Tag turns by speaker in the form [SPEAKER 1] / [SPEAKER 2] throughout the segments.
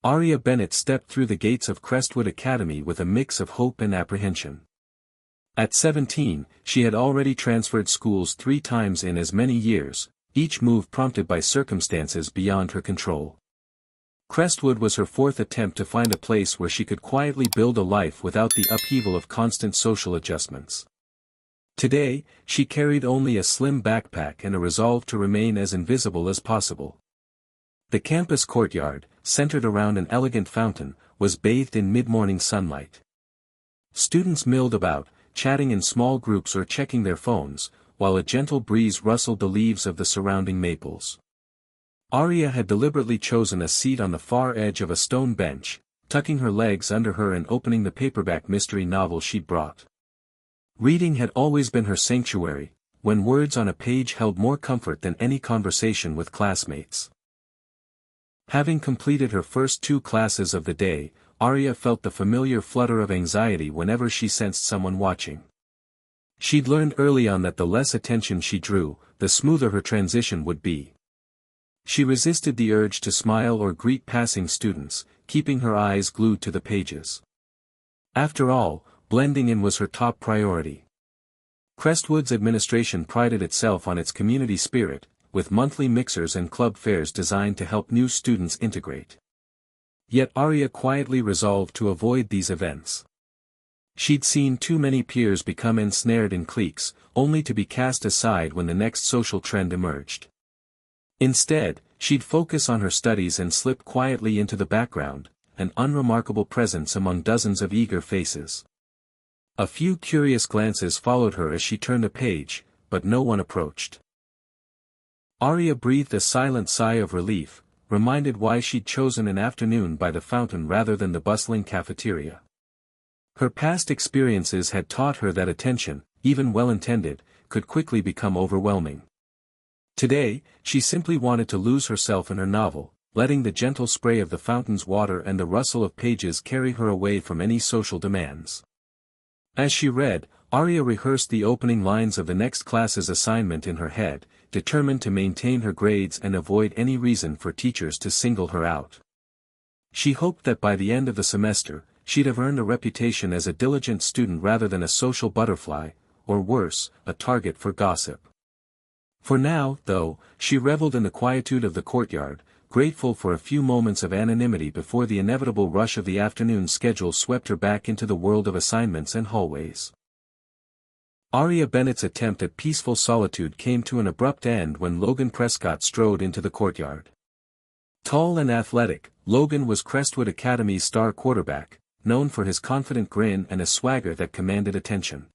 [SPEAKER 1] Aria Bennett stepped through the gates of Crestwood Academy with a mix of hope and apprehension. At 17, she had already transferred schools 3 times in as many years, each move prompted by circumstances beyond her control. Crestwood was her 4th attempt to find a place where she could quietly build a life without the upheaval of constant social adjustments. Today, she carried only a slim backpack and a resolve to remain as invisible as possible. The campus courtyard, centered around an elegant fountain, was bathed in mid-morning sunlight. Students milled about, chatting in small groups or checking their phones, while a gentle breeze rustled the leaves of the surrounding maples. Aria had deliberately chosen a seat on the far edge of a stone bench, tucking her legs under her and opening the paperback mystery novel she'd brought. Reading had always been her sanctuary, when words on a page held more comfort than any conversation with classmates. Having completed her first 2 classes of the day, Aria felt the familiar flutter of anxiety whenever she sensed someone watching. She'd learned early on that the less attention she drew, the smoother her transition would be. She resisted the urge to smile or greet passing students, keeping her eyes glued to the pages. After all, blending in was her top priority. Crestwood's administration prided itself on its community spirit, with monthly mixers and club fairs designed to help new students integrate. Yet Aria quietly resolved to avoid these events. She'd seen too many peers become ensnared in cliques, only to be cast aside when the next social trend emerged. Instead, she'd focus on her studies and slip quietly into the background, an unremarkable presence among dozens of eager faces. A few curious glances followed her as she turned a page, but no one approached. Aria breathed a silent sigh of relief, reminded why she'd chosen an afternoon by the fountain rather than the bustling cafeteria. Her past experiences had taught her that attention, even well-intended, could quickly become overwhelming. Today, she simply wanted to lose herself in her novel, letting the gentle spray of the fountain's water and the rustle of pages carry her away from any social demands. As she read, Aria rehearsed the opening lines of the next class's assignment in her head, determined to maintain her grades and avoid any reason for teachers to single her out. She hoped that by the end of the semester, she'd have earned a reputation as a diligent student rather than a social butterfly, or worse, a target for gossip. For now, though, she reveled in the quietude of the courtyard, grateful for a few moments of anonymity before the inevitable rush of the afternoon schedule swept her back into the world of assignments and hallways. Aria Bennett's attempt at peaceful solitude came to an abrupt end when Logan Prescott strode into the courtyard. Tall and athletic, Logan was Crestwood Academy's star quarterback, known for his confident grin and a swagger that commanded attention.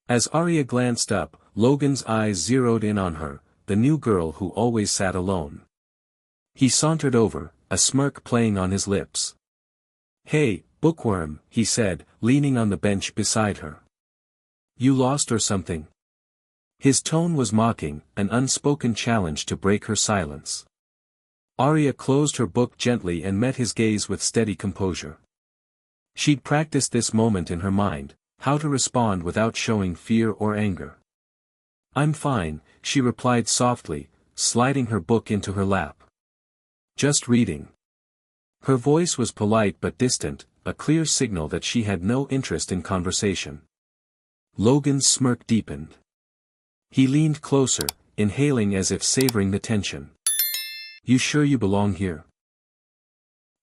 [SPEAKER 1] As Aria glanced up, Logan's eyes zeroed in on her, the new girl who always sat alone. He sauntered over, a smirk playing on his lips. "Hey, bookworm," he said, leaning on the bench beside her. "You lost or something?" His tone was mocking, an unspoken challenge to break her silence. Aria closed her book gently and met his gaze with steady composure. She'd practiced this moment in her mind, how to respond without showing fear or anger. "I'm fine," she replied softly, sliding her book into her lap. "Just reading." Her voice was polite but distant, a clear signal that she had no interest in conversation. Logan's smirk deepened. He leaned closer, inhaling as if savoring the tension. "You sure you belong here?"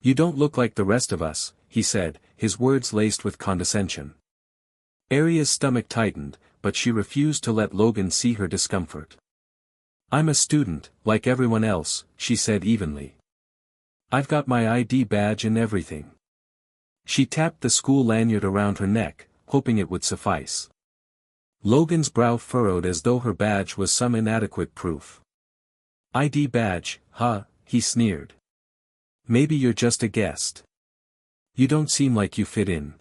[SPEAKER 1] "You don't look like the rest of us," he said, his words laced with condescension. Aria's stomach tightened, but she refused to let Logan see her discomfort. "I'm a student, like everyone else," she said evenly. "I've got my ID badge and everything." She tapped the school lanyard around her neck, hoping it would suffice. Logan's brow furrowed as though her badge was some inadequate proof. "ID badge, huh?" he sneered. "Maybe you're just a guest. You don't seem like you fit in."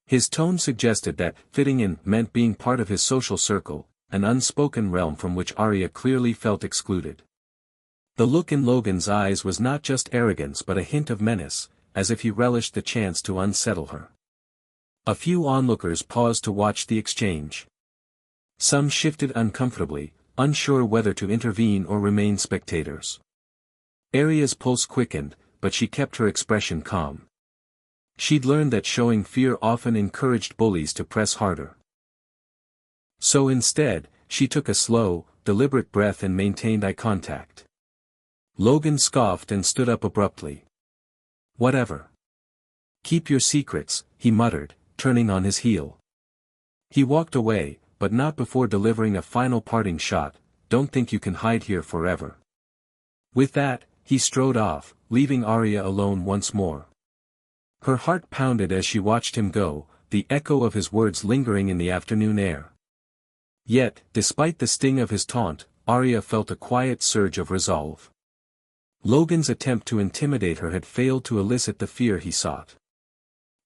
[SPEAKER 1] His tone suggested that fitting in meant being part of his social circle, an unspoken realm from which Aria clearly felt excluded. The look in Logan's eyes was not just arrogance but a hint of menace, as if he relished the chance to unsettle her. A few onlookers paused to watch the exchange. Some shifted uncomfortably, unsure whether to intervene or remain spectators. Aria's pulse quickened, but she kept her expression calm. She'd learned that showing fear often encouraged bullies to press harder. So instead, she took a slow, deliberate breath and maintained eye contact. Logan scoffed and stood up abruptly. "Whatever. Keep your secrets," he muttered, turning on his heel. He walked away, but not before delivering a final parting shot. "Don't think you can hide here forever." With that, he strode off, leaving Arya alone once more. Her heart pounded as she watched him go, the echo of his words lingering in the afternoon air. Yet, despite the sting of his taunt, Arya felt a quiet surge of resolve. Logan's attempt to intimidate her had failed to elicit the fear he sought.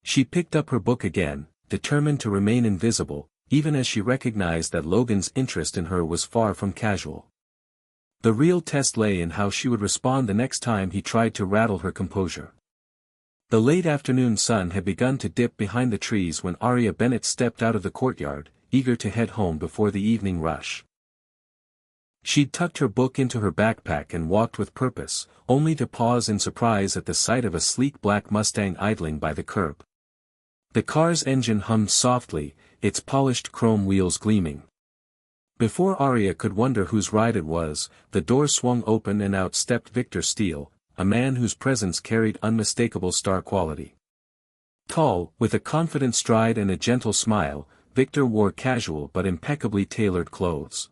[SPEAKER 1] She picked up her book again, determined to remain invisible, even as she recognized that Logan's interest in her was far from casual. The real test lay in how she would respond the next time he tried to rattle her composure. The late afternoon sun had begun to dip behind the trees when Arya Bennett stepped out of the courtyard, eager to head home before the evening rush. She'd tucked her book into her backpack and walked with purpose, only to pause in surprise at the sight of a sleek black Mustang idling by the curb. The car's engine hummed softly, its polished chrome wheels gleaming. Before Arya could wonder whose ride it was, the door swung open and out stepped Victor Steele, a man whose presence carried unmistakable star quality. Tall, with a confident stride and a gentle smile, Victor wore casual but impeccably tailored clothes.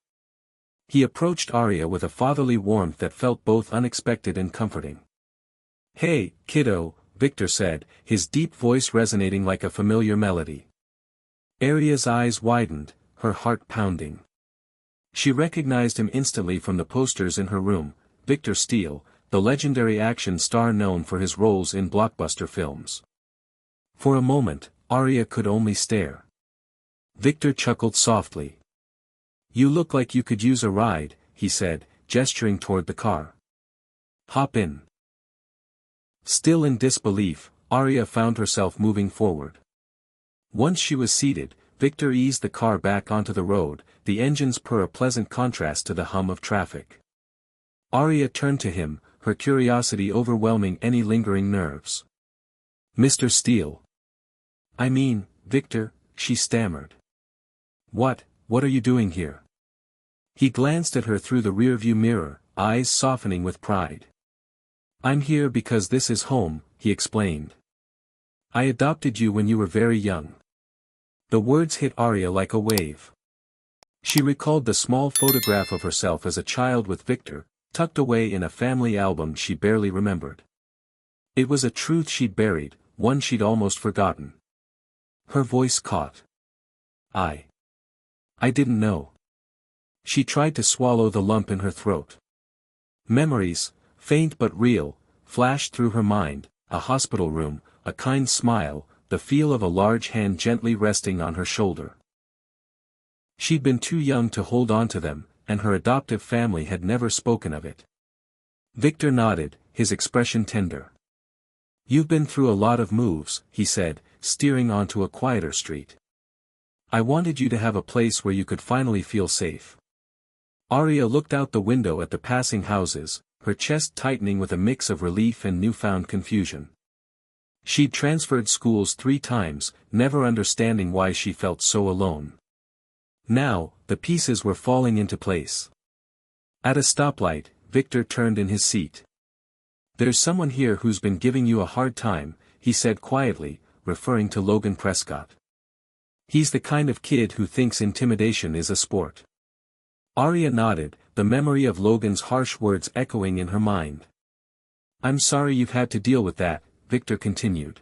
[SPEAKER 1] He approached Arya with a fatherly warmth that felt both unexpected and comforting. "Hey, kiddo," Victor said, his deep voice resonating like a familiar melody. Arya's eyes widened, her heart pounding. She recognized him instantly from the posters in her room, Victor Steele, the legendary action star known for his roles in blockbuster films. For a moment, Arya could only stare. Victor chuckled softly. "You look like you could use a ride," he said, gesturing toward the car. "Hop in." Still in disbelief, Arya found herself moving forward. Once she was seated, Victor eased the car back onto the road, the engine's purr a pleasant contrast to the hum of traffic. Arya turned to him, her curiosity overwhelming any lingering nerves. "Mr. Steele." "I mean, Victor," she stammered. What are you doing here?" He glanced at her through the rearview mirror, eyes softening with pride. "I'm here because this is home," he explained. "I adopted you when you were very young." The words hit Arya like a wave. She recalled the small photograph of herself as a child with Victor, tucked away in a family album she barely remembered. It was a truth she'd buried, one she'd almost forgotten. Her voice caught. I didn't know." She tried to swallow the lump in her throat. Memories, faint but real, flashed through her mind, a hospital room, a kind smile, the feel of a large hand gently resting on her shoulder. She'd been too young to hold on to them, and her adoptive family had never spoken of it. Victor nodded, his expression tender. "You've been through a lot of moves," he said, steering onto a quieter street. "I wanted you to have a place where you could finally feel safe." Arya looked out the window at the passing houses, her chest tightening with a mix of relief and newfound confusion. She'd transferred schools 3 times, never understanding why she felt so alone. Now, the pieces were falling into place. At a stoplight, Victor turned in his seat. "There's someone here who's been giving you a hard time," he said quietly, referring to Logan Prescott. "He's the kind of kid who thinks intimidation is a sport." Arya nodded, the memory of Logan's harsh words echoing in her mind. "I'm sorry you've had to deal with that," Victor continued.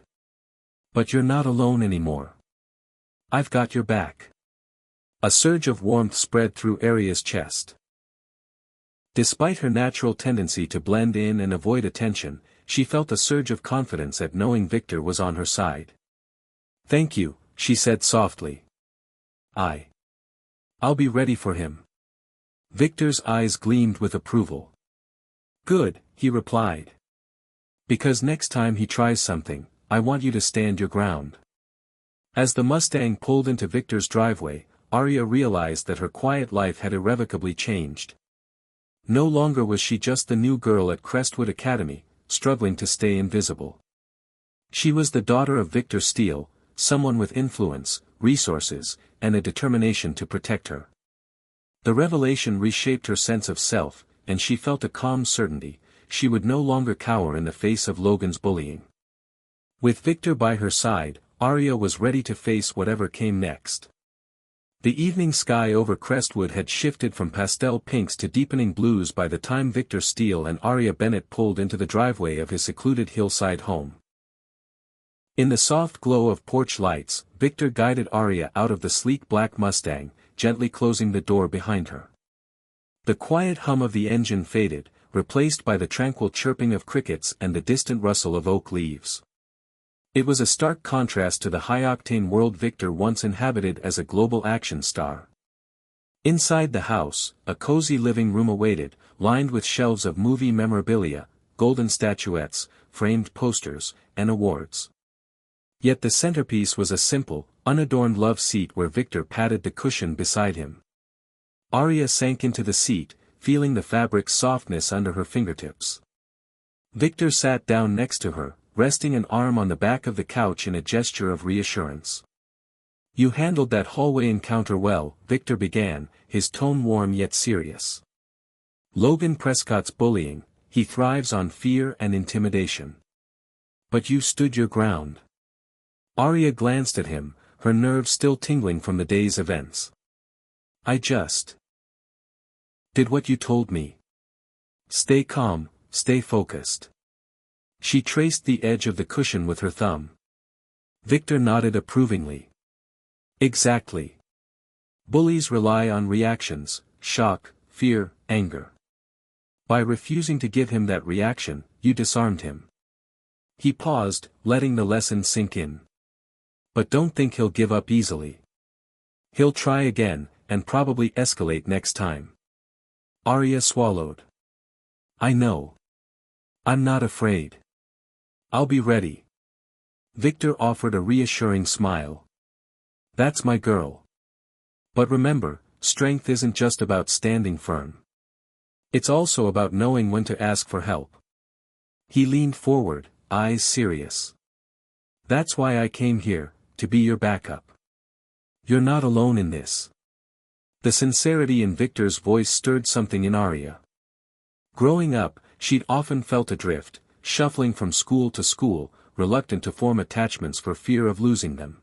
[SPEAKER 1] "But you're not alone anymore. I've got your back." A surge of warmth spread through Arya's chest. Despite her natural tendency to blend in and avoid attention, she felt a surge of confidence at knowing Victor was on her side. "Thank you," she said softly. I'll be ready for him." Victor's eyes gleamed with approval. "Good," he replied. "Because next time he tries something, I want you to stand your ground." As the Mustang pulled into Victor's driveway, Arya realized that her quiet life had irrevocably changed. No longer was she just the new girl at Crestwood Academy, struggling to stay invisible. She was the daughter of Victor Steele, someone with influence, resources, and a determination to protect her. The revelation reshaped her sense of self, and she felt a calm certainty: she would no longer cower in the face of Logan's bullying. With Victor by her side, Arya was ready to face whatever came next. The evening sky over Crestwood had shifted from pastel pinks to deepening blues by the time Victor Steele and Arya Bennett pulled into the driveway of his secluded hillside home. In the soft glow of porch lights, Victor guided Arya out of the sleek black Mustang, gently closing the door behind her. The quiet hum of the engine faded, replaced by the tranquil chirping of crickets and the distant rustle of oak leaves. It was a stark contrast to the high-octane world Victor once inhabited as a global action star. Inside the house, a cozy living room awaited, lined with shelves of movie memorabilia, golden statuettes, framed posters, and awards. Yet the centerpiece was a simple, unadorned love seat where Victor patted the cushion beside him. Arya sank into the seat, feeling the fabric's softness under her fingertips. Victor sat down next to her, resting an arm on the back of the couch in a gesture of reassurance. "You handled that hallway encounter well," Victor began, his tone warm yet serious. "Logan Prescott's bullying, he thrives on fear and intimidation. But you stood your ground." Arya glanced at him, her nerves still tingling from the day's events. "I just did what you told me. Stay calm, stay focused." She traced the edge of the cushion with her thumb. Victor nodded approvingly. "Exactly. Bullies rely on reactions: shock, fear, anger. By refusing to give him that reaction, you disarmed him." He paused, letting the lesson sink in. "But don't think he'll give up easily. He'll try again, and probably escalate next time." Arya swallowed. "I know. I'm not afraid. I'll be ready." Victor offered a reassuring smile. "That's my girl. But remember, strength isn't just about standing firm. It's also about knowing when to ask for help." He leaned forward, eyes serious. "That's why I came here, to be your backup. You're not alone in this." The sincerity in Victor's voice stirred something in Arya. Growing up, she'd often felt adrift, shuffling from school to school, reluctant to form attachments for fear of losing them.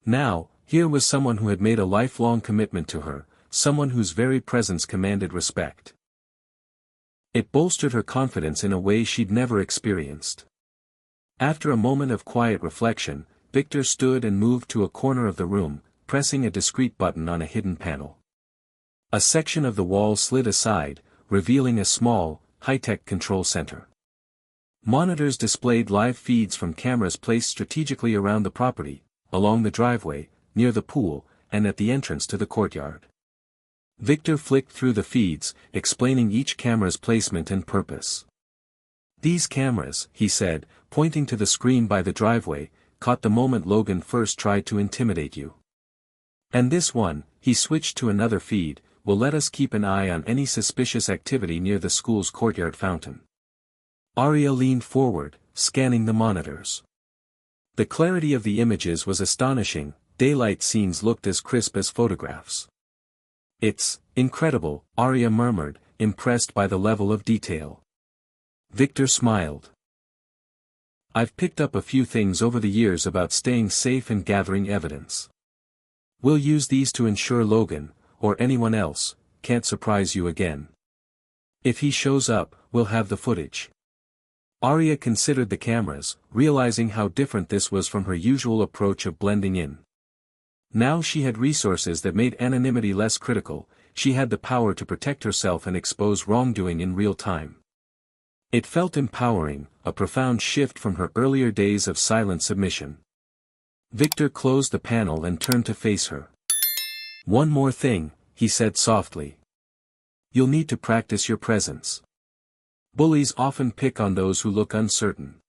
[SPEAKER 1] Now, here was someone who had made a lifelong commitment to her, someone whose very presence commanded respect. It bolstered her confidence in a way she'd never experienced. After a moment of quiet reflection, Victor stood and moved to a corner of the room, pressing a discreet button on a hidden panel. A section of the wall slid aside, revealing a small, high-tech control center. Monitors displayed live feeds from cameras placed strategically around the property, along the driveway, near the pool, and at the entrance to the courtyard. Victor flicked through the feeds, explaining each camera's placement and purpose. "These cameras," he said, pointing to the screen by the driveway, "caught the moment Logan first tried to intimidate you. And this one," he switched to another feed, "will let us keep an eye on any suspicious activity near the school's courtyard fountain." Arya leaned forward, scanning the monitors. The clarity of the images was astonishing. Daylight scenes looked as crisp as photographs. "It's incredible," Arya murmured, impressed by the level of detail. Victor smiled. "I've picked up a few things over the years about staying safe and gathering evidence. We'll use these to ensure Logan, or anyone else, can't surprise you again. If he shows up, we'll have the footage." Arya considered the cameras, realizing how different this was from her usual approach of blending in. Now she had resources that made anonymity less critical. She had the power to protect herself and expose wrongdoing in real time. It felt empowering, a profound shift from her earlier days of silent submission. Victor closed the panel and turned to face her. "One more thing," he said softly. "You'll need to practice your presence. Bullies often pick on those who look uncertain.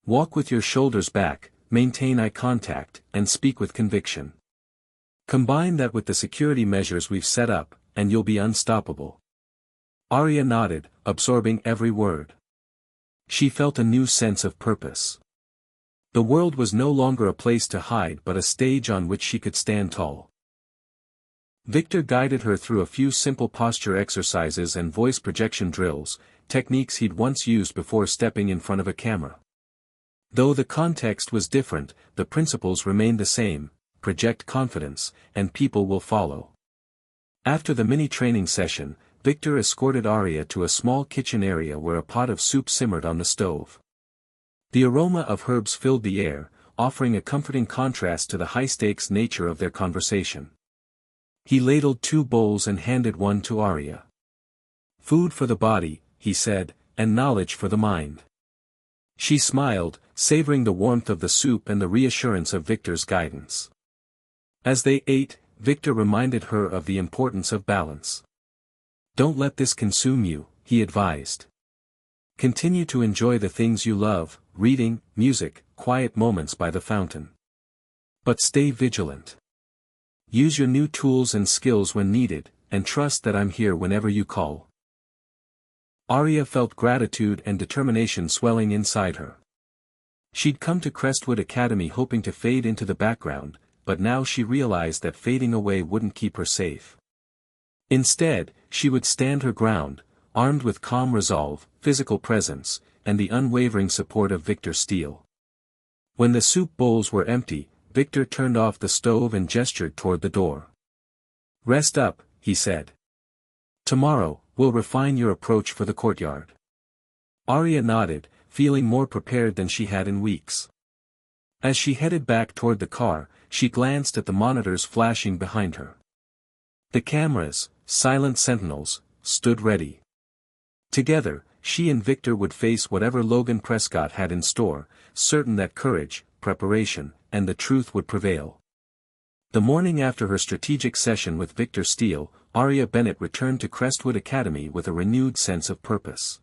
[SPEAKER 1] Walk with your shoulders back, maintain eye contact, and speak with conviction. Combine that with the security measures we've set up, and you'll be unstoppable." Arya nodded, absorbing every word. She felt a new sense of purpose. The world was no longer a place to hide but a stage on which she could stand tall. Victor guided her through a few simple posture exercises and voice projection drills, techniques he'd once used before stepping in front of a camera. Though the context was different, the principles remained the same: project confidence, and people will follow. After the mini-training session, Victor escorted Arya to a small kitchen area where a pot of soup simmered on the stove. The aroma of herbs filled the air, offering a comforting contrast to the high-stakes nature of their conversation. He ladled 2 bowls and handed one to Arya. "Food for the body," he said, "and knowledge for the mind." She smiled, savoring the warmth of the soup and the reassurance of Victor's guidance. As they ate, Victor reminded her of the importance of balance. "Don't let this consume you," he advised. "Continue to enjoy the things you love, reading, music, quiet moments by the fountain. But stay vigilant. Use your new tools and skills when needed, and trust that I'm here whenever you call." Arya felt gratitude and determination swelling inside her. She'd come to Crestwood Academy hoping to fade into the background, but now she realized that fading away wouldn't keep her safe. Instead, she would stand her ground, armed with calm resolve, physical presence, and the unwavering support of Victor Steele. When the soup bowls were empty, Victor turned off the stove and gestured toward the door. "Rest up," he said. "Tomorrow, we'll refine your approach for the courtyard." Arya nodded, feeling more prepared than she had in weeks. As she headed back toward the car, she glanced at the monitors flashing behind her. The cameras, silent sentinels, stood ready. Together, she and Victor would face whatever Logan Prescott had in store, certain that courage, preparation, and the truth would prevail. The morning after her strategic session with Victor Steele, Arya Bennett returned to Crestwood Academy with a renewed sense of purpose.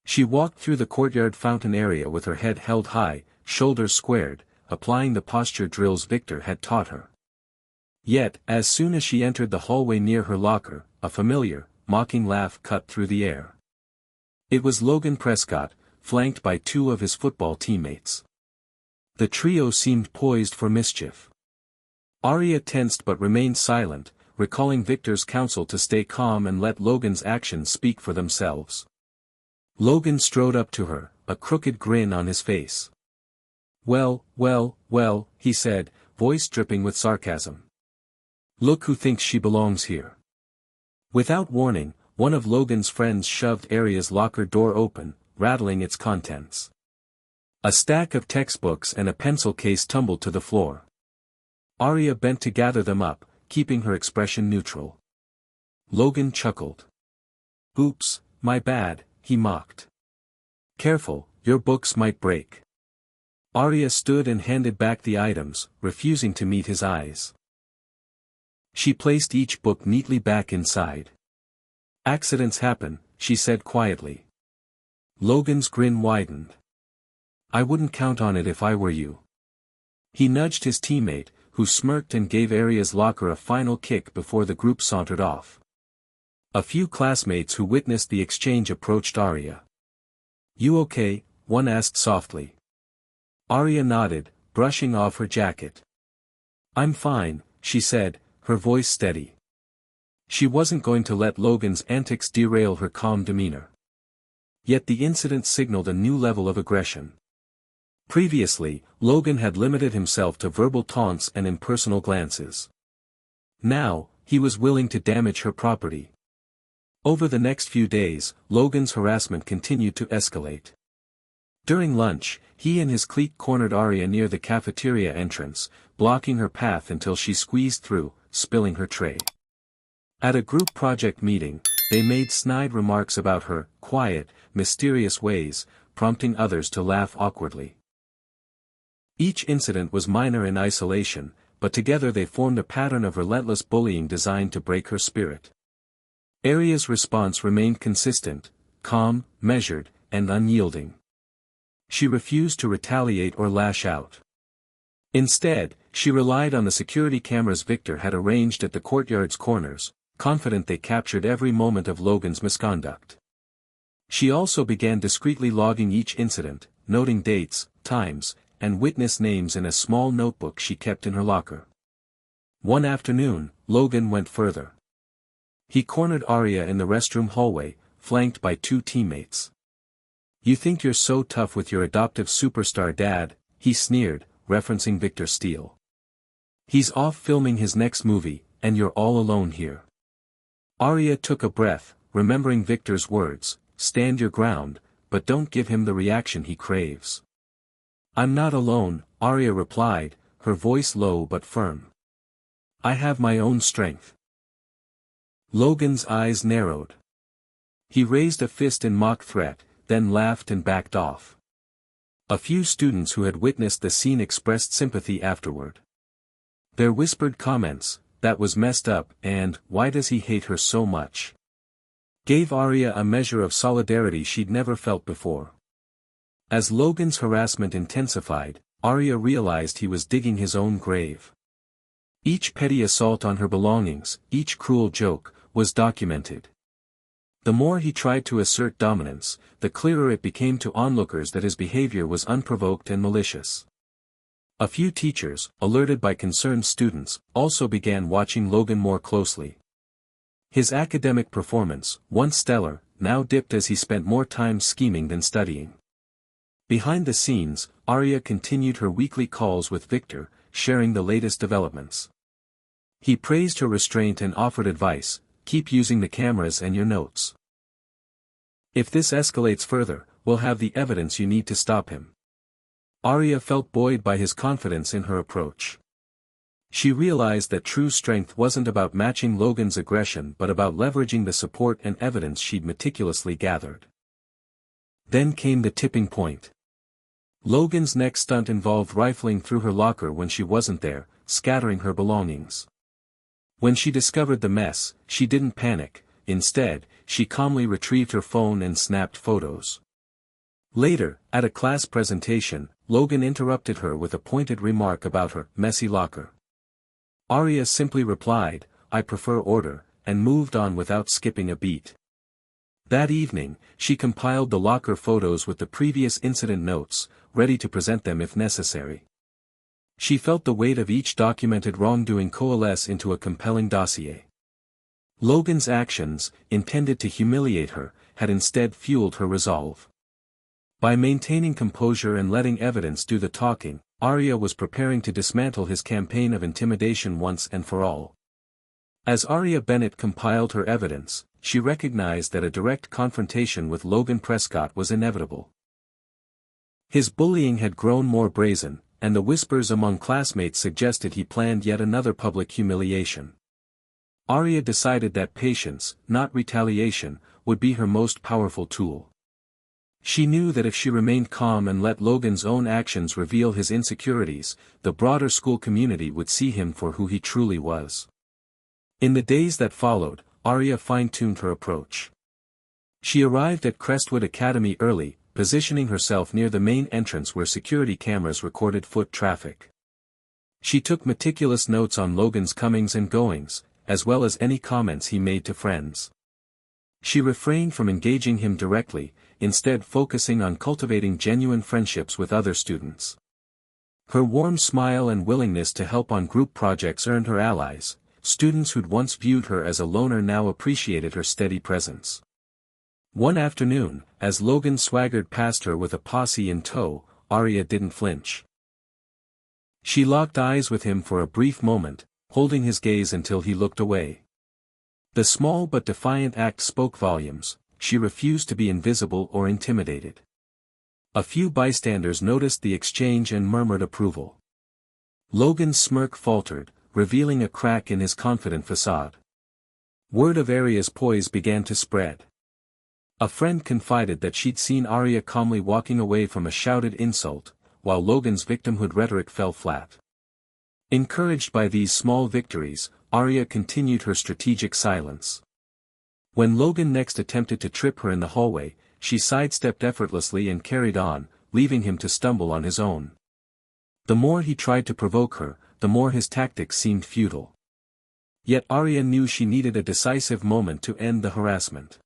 [SPEAKER 1] She walked through the courtyard fountain area with her head held high, shoulders squared, applying the posture drills Victor had taught her. Yet, as soon as she entered the hallway near her locker, a familiar, mocking laugh cut through the air. It was Logan Prescott, flanked by 2 of his football teammates. The trio seemed poised for mischief. Arya tensed but remained silent, recalling Victor's counsel to stay calm and let Logan's actions speak for themselves. Logan strode up to her, a crooked grin on his face. "Well, well, well," he said, voice dripping with sarcasm. "Look who thinks she belongs here." Without warning, one of Logan's friends shoved Arya's locker door open, rattling its contents. A stack of textbooks and a pencil case tumbled to the floor. Arya bent to gather them up, keeping her expression neutral. Logan chuckled. "Oops, my bad," he mocked. "Careful, your books might break." Arya stood and handed back the items, refusing to meet his eyes. She placed each book neatly back inside. "Accidents happen," she said quietly. Logan's grin widened. "I wouldn't count on it if I were you." He nudged his teammate, who smirked and gave Arya's locker a final kick before the group sauntered off. A few classmates who witnessed the exchange approached Arya. "You okay?" one asked softly. Arya nodded, brushing off her jacket. "I'm fine," she said, her voice steady. She wasn't going to let Logan's antics derail her calm demeanor. Yet the incident signaled a new level of aggression. Previously, Logan had limited himself to verbal taunts and impersonal glances. Now, he was willing to damage her property. Over the next few days, Logan's harassment continued to escalate. During lunch, he and his clique cornered Arya near the cafeteria entrance, blocking her path until she squeezed through, spilling her tray. At a group project meeting, they made snide remarks about her quiet, mysterious ways, prompting others to laugh awkwardly. Each incident was minor in isolation, but together they formed a pattern of relentless bullying designed to break her spirit. Arya's response remained consistent, calm, measured, and unyielding. She refused to retaliate or lash out. Instead, she relied on the security cameras Victor had arranged at the courtyard's corners, confident they captured every moment of Logan's misconduct. She also began discreetly logging each incident, noting dates, times, and witness names in a small notebook she kept in her locker. One afternoon, Logan went further. He cornered Arya in the restroom hallway, flanked by two teammates. "You think you're so tough with your adoptive superstar dad," he sneered, referencing Victor Steele. "He's off filming his next movie, and you're all alone here." Arya took a breath, remembering Victor's words, "Stand your ground, but don't give him the reaction he craves." "I'm not alone," Arya replied, her voice low but firm. "I have my own strength." Logan's eyes narrowed. He raised a fist in mock threat, then laughed and backed off. A few students who had witnessed the scene expressed sympathy afterward. Their whispered comments, "That was messed up," and "Why does he hate her so much?" gave Arya a measure of solidarity she'd never felt before. As Logan's harassment intensified, Arya realized he was digging his own grave. Each petty assault on her belongings, each cruel joke, was documented. The more he tried to assert dominance, the clearer it became to onlookers that his behavior was unprovoked and malicious. A few teachers, alerted by concerned students, also began watching Logan more closely. His academic performance, once stellar, now dipped as he spent more time scheming than studying. Behind the scenes, Arya continued her weekly calls with Victor, sharing the latest developments. He praised her restraint and offered advice: "Keep using the cameras and your notes. If this escalates further, we'll have the evidence you need to stop him." Arya felt buoyed by his confidence in her approach. She realized that true strength wasn't about matching Logan's aggression but about leveraging the support and evidence she'd meticulously gathered. Then came the tipping point. Logan's next stunt involved rifling through her locker when she wasn't there, scattering her belongings. When she discovered the mess, she didn't panic. Instead, she calmly retrieved her phone and snapped photos. Later, at a class presentation, Logan interrupted her with a pointed remark about her messy locker. Arya simply replied, "I prefer order," and moved on without skipping a beat. That evening, she compiled the locker photos with the previous incident notes, ready to present them if necessary. She felt the weight of each documented wrongdoing coalesce into a compelling dossier. Logan's actions, intended to humiliate her, had instead fueled her resolve. By maintaining composure and letting evidence do the talking, Arya was preparing to dismantle his campaign of intimidation once and for all. As Arya Bennett compiled her evidence, she recognized that a direct confrontation with Logan Prescott was inevitable. His bullying had grown more brazen, and the whispers among classmates suggested he planned yet another public humiliation. Arya decided that patience, not retaliation, would be her most powerful tool. She knew that if she remained calm and let Logan's own actions reveal his insecurities, the broader school community would see him for who he truly was. In the days that followed, Arya fine-tuned her approach. She arrived at Crestwood Academy early, positioning herself near the main entrance where security cameras recorded foot traffic. She took meticulous notes on Logan's comings and goings, as well as any comments he made to friends. She refrained from engaging him directly, instead focusing on cultivating genuine friendships with other students. Her warm smile and willingness to help on group projects earned her allies. Students who'd once viewed her as a loner now appreciated her steady presence. One afternoon, as Logan swaggered past her with a posse in tow, Arya didn't flinch. She locked eyes with him for a brief moment, holding his gaze until he looked away. The small but defiant act spoke volumes. She refused to be invisible or intimidated. A few bystanders noticed the exchange and murmured approval. Logan's smirk faltered, revealing a crack in his confident facade. Word of Arya's poise began to spread. A friend confided that she'd seen Arya calmly walking away from a shouted insult, while Logan's victimhood rhetoric fell flat. Encouraged by these small victories, Arya continued her strategic silence. When Logan next attempted to trip her in the hallway, she sidestepped effortlessly and carried on, leaving him to stumble on his own. The more he tried to provoke her, the more his tactics seemed futile. Yet Arya knew she needed a decisive moment to end the harassment.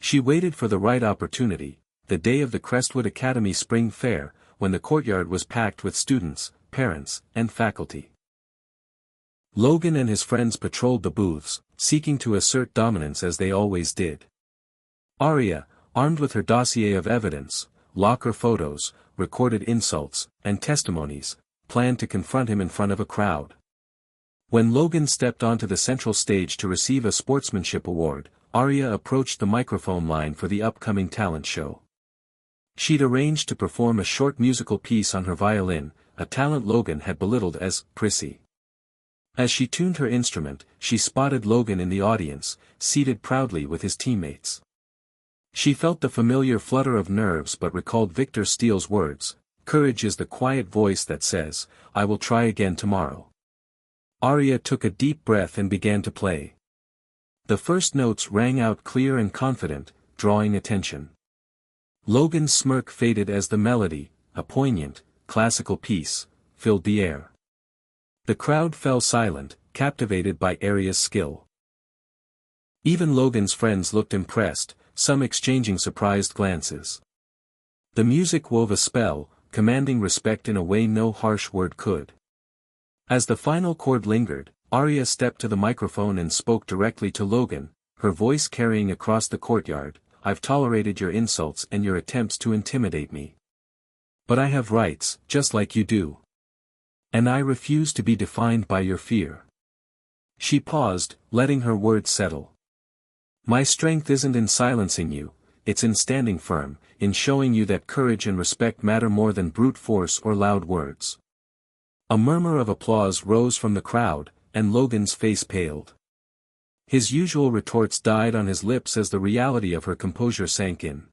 [SPEAKER 1] She waited for the right opportunity, the day of the Crestwood Academy Spring Fair, when the courtyard was packed with students, parents, and faculty. Logan and his friends patrolled the booths, seeking to assert dominance as they always did. Arya, armed with her dossier of evidence, locker photos, recorded insults, and testimonies, planned to confront him in front of a crowd. When Logan stepped onto the central stage to receive a sportsmanship award, Arya approached the microphone line for the upcoming talent show. She'd arranged to perform a short musical piece on her violin, a talent Logan had belittled as prissy. As she tuned her instrument, she spotted Logan in the audience, seated proudly with his teammates. She felt the familiar flutter of nerves but recalled Victor Steele's words, "Courage is the quiet voice that says, I will try again tomorrow." Arya took a deep breath and began to play. The first notes rang out clear and confident, drawing attention. Logan's smirk faded as the melody, a poignant, classical piece, filled the air. The crowd fell silent, captivated by Arya's skill. Even Logan's friends looked impressed, some exchanging surprised glances. The music wove a spell, commanding respect in a way no harsh word could. As the final chord lingered, Arya stepped to the microphone and spoke directly to Logan, her voice carrying across the courtyard, "I've tolerated your insults and your attempts to intimidate me. But I have rights, just like you do. And I refuse to be defined by your fear." She paused, letting her words settle. "My strength isn't in silencing you, it's in standing firm, in showing you that courage and respect matter more than brute force or loud words." A murmur of applause rose from the crowd, and Logan's face paled. His usual retorts died on his lips as the reality of her composure sank in.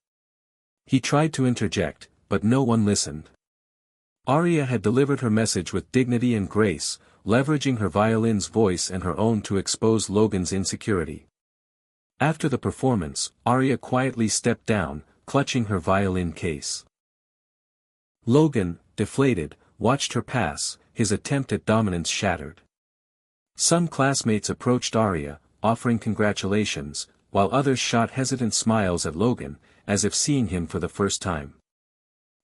[SPEAKER 1] He tried to interject, but no one listened. Arya had delivered her message with dignity and grace, leveraging her violin's voice and her own to expose Logan's insecurity. After the performance, Arya quietly stepped down, clutching her violin case. Logan, deflated, watched her pass, his attempt at dominance shattered. Some classmates approached Arya, offering congratulations, while others shot hesitant smiles at Logan, as if seeing him for the first time.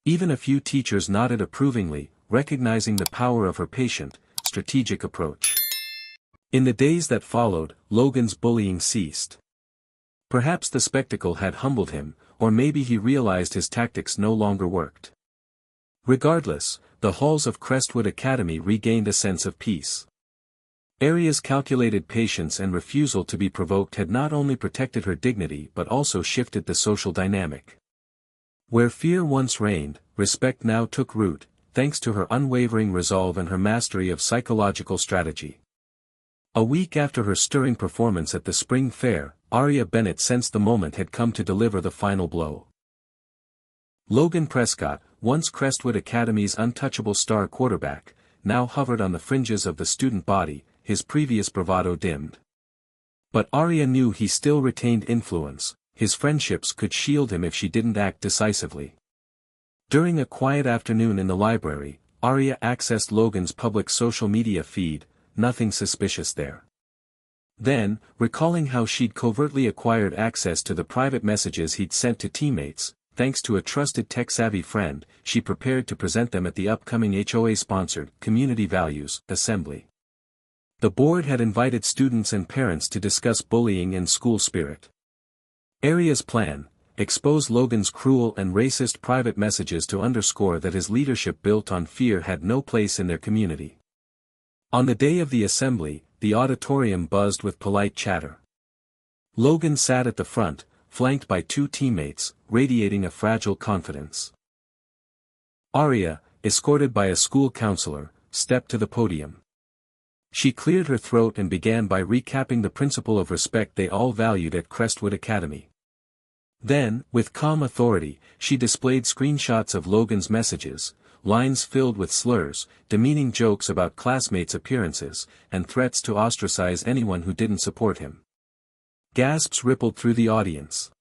[SPEAKER 1] Even a few teachers nodded approvingly, recognizing the power of her patient, strategic approach. In the days that followed, Logan's bullying ceased. Perhaps the spectacle had humbled him, or maybe he realized his tactics no longer worked. Regardless, the halls of Crestwood Academy regained a sense of peace. Arya's calculated patience and refusal to be provoked had not only protected her dignity but also shifted the social dynamic. Where fear once reigned, respect now took root, thanks to her unwavering resolve and her mastery of psychological strategy. A week after her stirring performance at the spring fair, Arya Bennett sensed the moment had come to deliver the final blow. Logan Prescott, once Crestwood Academy's untouchable star quarterback, now hovered on the fringes of the student body, his previous bravado dimmed. But Arya knew he still retained influence, his friendships could shield him if she didn't act decisively. During a quiet afternoon in the library, Arya accessed Logan's public social media feed, nothing suspicious there. Then, recalling how she'd covertly acquired access to the private messages he'd sent to teammates, thanks to a trusted tech-savvy friend, she prepared to present them at the upcoming HOA-sponsored Community Values Assembly. The board had invited students and parents to discuss bullying and school spirit. Arya's plan: expose Logan's cruel and racist private messages to underscore that his leadership built on fear had no place in their community. On the day of the assembly, the auditorium buzzed with polite chatter. Logan sat at the front, flanked by two teammates, radiating a fragile confidence. Arya, escorted by a school counselor, stepped to the podium. She cleared her throat and began by recapping the principle of respect they all valued at Crestwood Academy. Then, with calm authority, she displayed screenshots of Logan's messages, lines filled with slurs, demeaning jokes about classmates' appearances, and threats to ostracize anyone who didn't support him. Gasps rippled through the audience.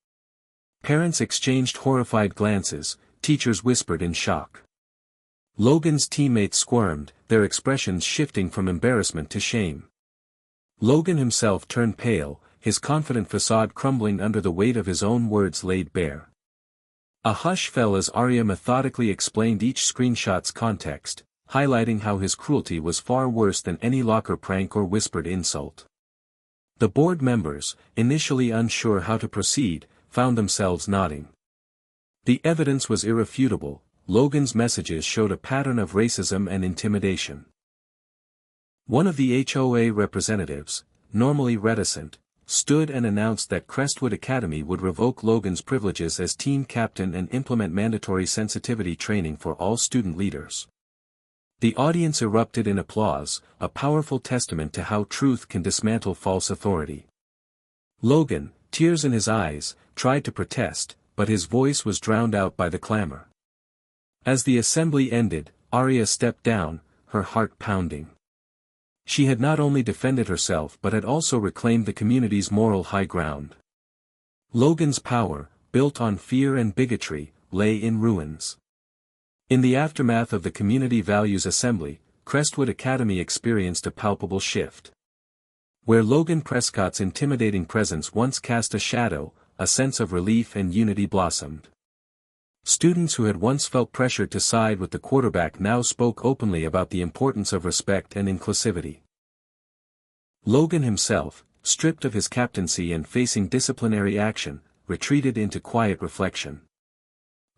[SPEAKER 1] Parents exchanged horrified glances, teachers whispered in shock. Logan's teammates squirmed, their expressions shifting from embarrassment to shame. Logan himself turned pale, his confident facade crumbling under the weight of his own words laid bare. A hush fell as Arya methodically explained each screenshot's context, highlighting how his cruelty was far worse than any locker prank or whispered insult. The board members, initially unsure how to proceed, found themselves nodding. The evidence was irrefutable. Logan's messages showed a pattern of racism and intimidation. One of the HOA representatives, normally reticent, stood and announced that Crestwood Academy would revoke Logan's privileges as team captain and implement mandatory sensitivity training for all student leaders. The audience erupted in applause, a powerful testament to how truth can dismantle false authority. Logan, tears in his eyes, tried to protest, but his voice was drowned out by the clamor. As the assembly ended, Arya stepped down, her heart pounding. She had not only defended herself but had also reclaimed the community's moral high ground. Logan's power, built on fear and bigotry, lay in ruins. In the aftermath of the Community Values Assembly, Crestwood Academy experienced a palpable shift. Where Logan Prescott's intimidating presence once cast a shadow, a sense of relief and unity blossomed. Students who had once felt pressured to side with the quarterback now spoke openly about the importance of respect and inclusivity. Logan himself, stripped of his captaincy and facing disciplinary action, retreated into quiet reflection.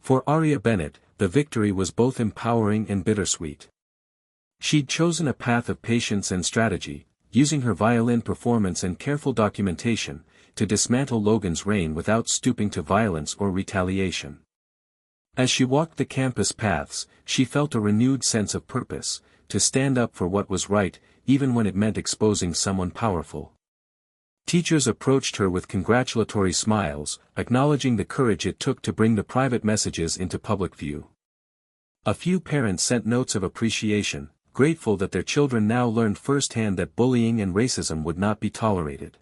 [SPEAKER 1] For Arya Bennett, the victory was both empowering and bittersweet. She'd chosen a path of patience and strategy, using her violin performance and careful documentation, to dismantle Logan's reign without stooping to violence or retaliation. As she walked the campus paths, she felt a renewed sense of purpose, to stand up for what was right, even when it meant exposing someone powerful. Teachers approached her with congratulatory smiles, acknowledging the courage it took to bring the private messages into public view. A few parents sent notes of appreciation, grateful that their children now learned firsthand that bullying and racism would not be tolerated.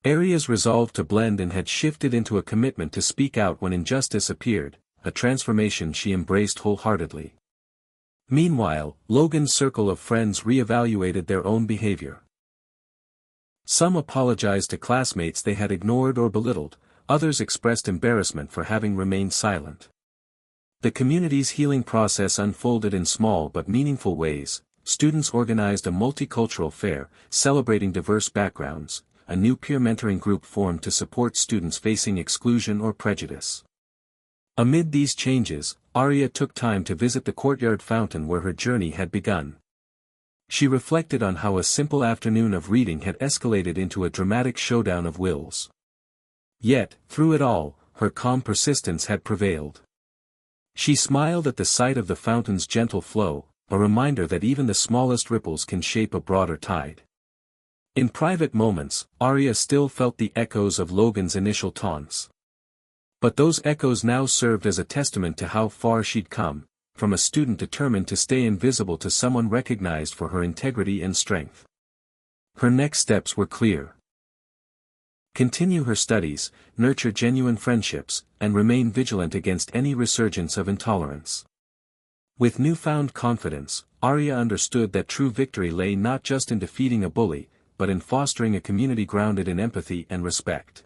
[SPEAKER 1] Arya's resolve to blend in had shifted into a commitment to speak out when injustice appeared, a transformation she embraced wholeheartedly. Meanwhile, Logan's circle of friends re-evaluated their own behavior. Some apologized to classmates they had ignored or belittled, others expressed embarrassment for having remained silent. The community's healing process unfolded in small but meaningful ways. Students organized a multicultural fair, celebrating diverse backgrounds. A new peer mentoring group formed to support students facing exclusion or prejudice. Amid these changes, Arya took time to visit the courtyard fountain where her journey had begun. She reflected on how a simple afternoon of reading had escalated into a dramatic showdown of wills. Yet, through it all, her calm persistence had prevailed. She smiled at the sight of the fountain's gentle flow, a reminder that even the smallest ripples can shape a broader tide. In private moments, Arya still felt the echoes of Logan's initial taunts. But those echoes now served as a testament to how far she'd come, from a student determined to stay invisible to someone recognized for her integrity and strength. Her next steps were clear. Continue her studies, nurture genuine friendships, and remain vigilant against any resurgence of intolerance. With newfound confidence, Arya understood that true victory lay not just in defeating a bully, but in fostering a community grounded in empathy and respect.